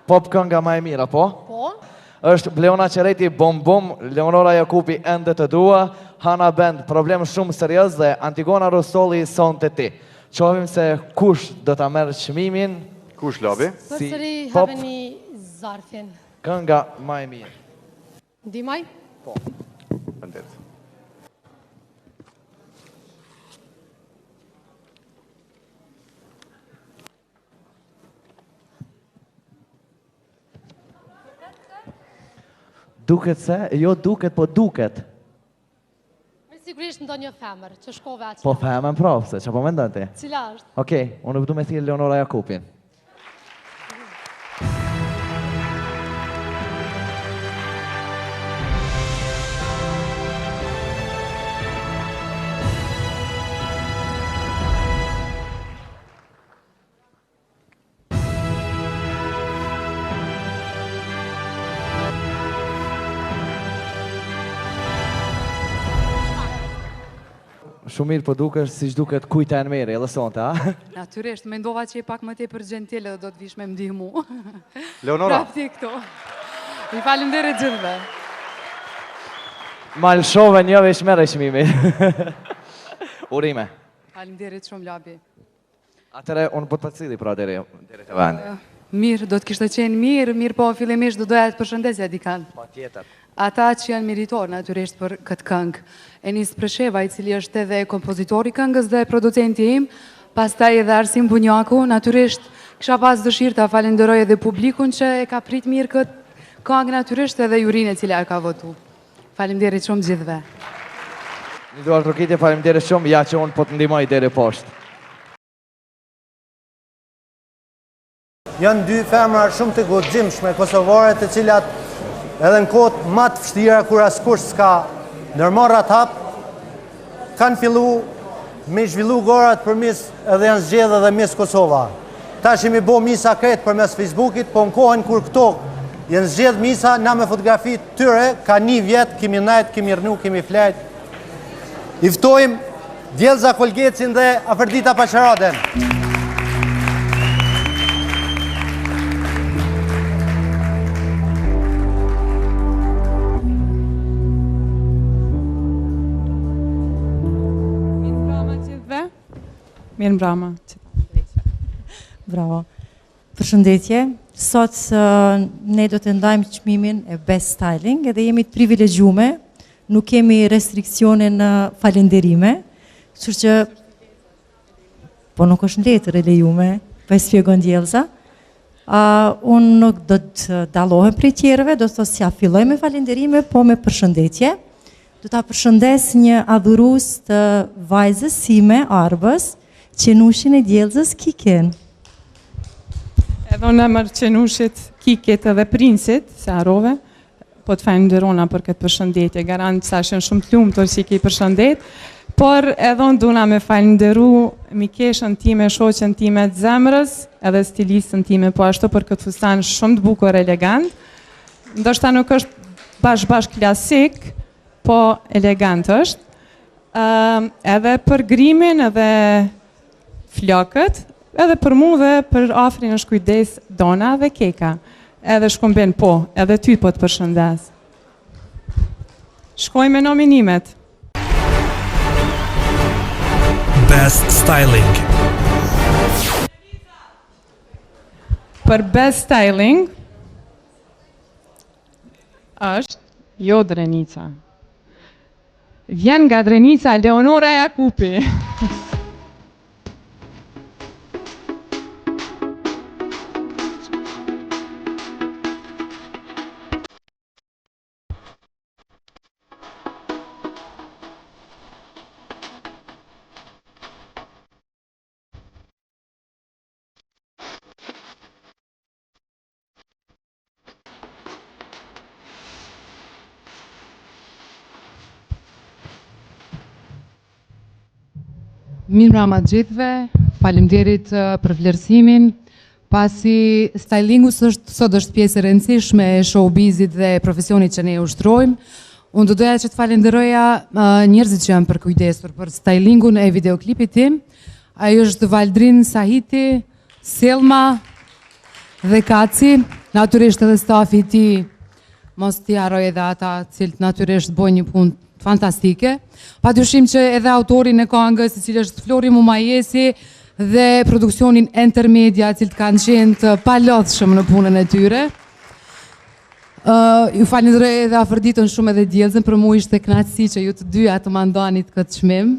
Pop kënga ma e mira, po? Po. Është Bleona Qereti, Bom Bom, Leonora Jakupi, Ende të dua, Hana Band, Problem shumë serios dhe Antigona Rostolli, Son të ti. Qohim se kush do ta merë çmimin. Kush labi? Përsëri haveni zarfin. Kënga ma e mirë. Ndimaj? Po. Faleminderit. Duket se, jo duket, po duket. Me sigurisht ndonjë femër që shkove atë. Po femën prapë, se që po mendon ti? Cila është? Okej, unë du me thirë Leonora Jakupin. Shumë mirë po dukesh, si duket kujta e në meri, edhe sonte, a? Natyrisht, mendova që je pak më tepër gjentile dhe do të vish me ndihmu. Leonora. Prapti këto. I faleminderit gjithëve. Malshove një veç mere çmimi. Urime. Faleminderit shumë labi. Atere, unë po të përcili pra deri të vendi. Mirë, do të kishte qenë mirë po fillimisht do doja të përshëndesja dikan. Pa tjetër. Ata që janë meritor natyrisht për këtë këngë. Enis Presheva, i cili është edhe kompozitori këngës dhe producenti im, pastaj edhe Arsim Bunjaku, natyrisht kisha pas dëshirë të falenderoj edhe publikun që e ka prit mirë këtë këngë, natyrisht edhe jurinë e cila ka votu. Faleminderit shumë gjithëve. Një duar rokitje, faleminderit shumë, ja që unë po të ndihmoj deri poshtë. Janë dy femra shumë të guximshme kosovare të cilat edhe në kohët më të vështira kur askush s'ka ndërmarrë atë hap, kanë fillu me zhvillu gorat përmes edhe janë zgjedhë edhe mes Kosova. Tash jemi bo misa kretë përmes Facebookit, po në kohën kur këto janë zgjedhë misa, na me fotografi të tyre, ka 1 vjet, kemi najt, kemi rnu, kemi flajt. I ftojmë Djelza Kolgecin dhe Aferdita Paqaraden. Mirë mbrama. Bravo. Përshëndetje. Sot ne do të ndajmë çmimin e Best Styling edhe jemi të privilegjume, nuk kemi restriksione në falenderime, kështu që po nuk është letër e lejume, po e shpjegon Djelza. Unë nuk do të dallohem prej tjerëve, do të thosë si ja filloj me falenderime, po me përshëndetje. Do ta përshëndes një adhurues të vajzës sime, Arbës, Qenushin e Djelzës Kiken. Edhe unë emër Qenushit, Kikit edhe Princit, se harove, po të falenderona për këtë përshëndetje, garantë sa shenë shumë të lumtur si ki përshëndet, por edhe unë duna me falenderu mikeshën time, shoqen time të zemrës, edhe stilistën time po ashtu për këtë fustan shumë të bukur elegant. Ndoshta nuk është bashk klasik, po elegant është. Edhe për grimin edhe flokët, edhe për mu dhe për afrin është kujdes dona dhe keka. Edhe shkomben po, edhe ty po të përshëndes. Shkoj me nominimet. Best Styling. Për Best Styling është jo Drenica. Vjen nga Drenica Leonora Jakupi. Mirë mbrëma gjithëve, faleminderit për vlerësimin. Pasi stylingu sot është pjesë e rëndësishme e showbizit dhe profesionit që ne ushtrojmë, unë do doja që të falenderoja njerëzit që janë përkujdesur për stylingun e videoklipit tim. Ajo është Valdrin Sahiti, Selma dhe Kaci. natyrisht edhe stafi i tij, mos t'i harroj edhe ata cilët natyrisht bojnë një punë fantastike. Padyshim që edhe autorin e këngës, i cili është Flori Mumajesi, dhe produksionin Intermedia, cilët kanë qenë të palodhshëm në punën e tyre. Ju falenderoj edhe Afroditën shumë edhe Djellzën, për mua ishte kënaqësi që ju të dyja të mandanit këtë çmim.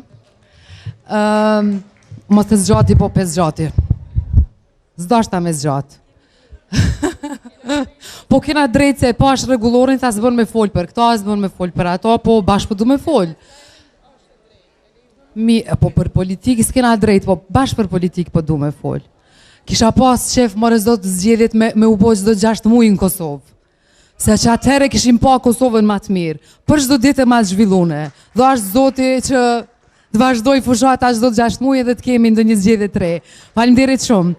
Mos të zgjati, po 5 zgjati. S'dashta me zgjat. Po kena drejt se pa është rregullorin, ta s'bën me fol për këta, s'bën me fol për ato, po bashkë po du me fol. Po për politikë s'kena drejt, po bashkë për politikë po du me fol. Kisha pas qef more zot zgjedhjet me u bo çdo 6 muaj në Kosovë. Se që atëhere kishim pa Kosovën ma të mirë, për çdo ditë ma të zhvillune. Dhe është zoti që të vazhdoj fushata çdo 6 muaj dhe të kemi ndonjë zgjedhje të re. Faleminderit shumë.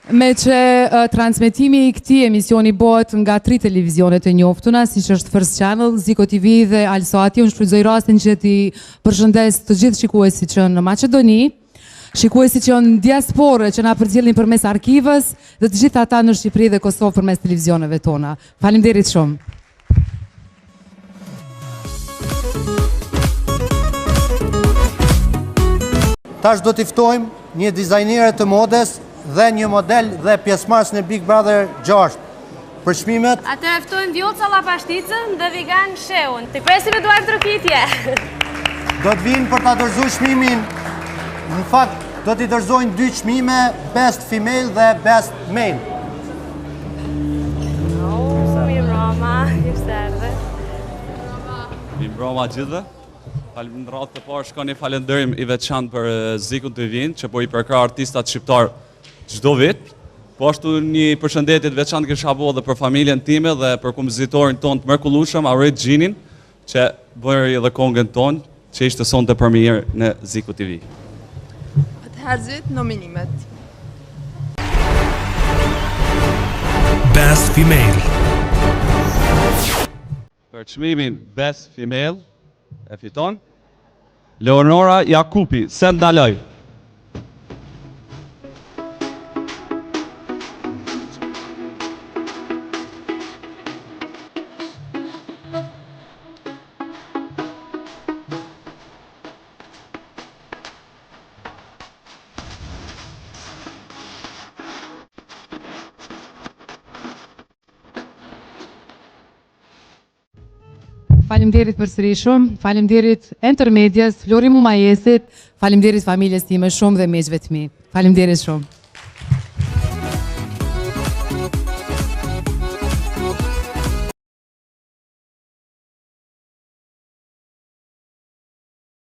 Me që transmetimi i këtij emisioni bëhet nga 3 televizionet e njoftuna, siç është First Channel, Ziko TV dhe Alsati. Unë shfrytëzoj rastin që ti përshëndes të gjithë shikuesit që në Maqedoni, shikuesit që në diasporë që na përcjellin përmes arkivës dhe të gjithë ata në Shqipëri dhe Kosovë përmes televizioneve tona. Faleminderit shumë. Tash do t'i ftojmë një dizajnere të modes dhe një model dhe pjesëmarrës në Big Brother 6. Për çmimet, atë e ftojmë Vjoca Llapashticën dhe Vigan Sheun. Të presim me duar trokitje. do të vinë për ta dorëzuar çmimin. Në fakt, do t'i dorëzojnë 2 çmime, Best Female dhe Best Male. Mirë Roma, mirë se erdhe. Mirë Roma gjithëve. Falënderat të parë shkoni falënderim i veçantë për Zikun TV-n, që po i përkra artistat shqiptar çdo vit. Po ashtu një përshëndetje të veçantë kisha bo edhe për familjen time dhe për kompozitorin ton të mrekullueshëm, Auret Gjinin, që bëri edhe kongën ton, që ishte sonte premierë në Ziku TV. Atëherë nominimet. Best Female. Për çmimin Best Female e fiton Leonora Jakupi, Sendaloj. Faleminderit përsëri shumë, faleminderit Intermedias, Flori Mumajesit, faleminderit familjes time shumë dhe miqve të mi. Faleminderit shumë.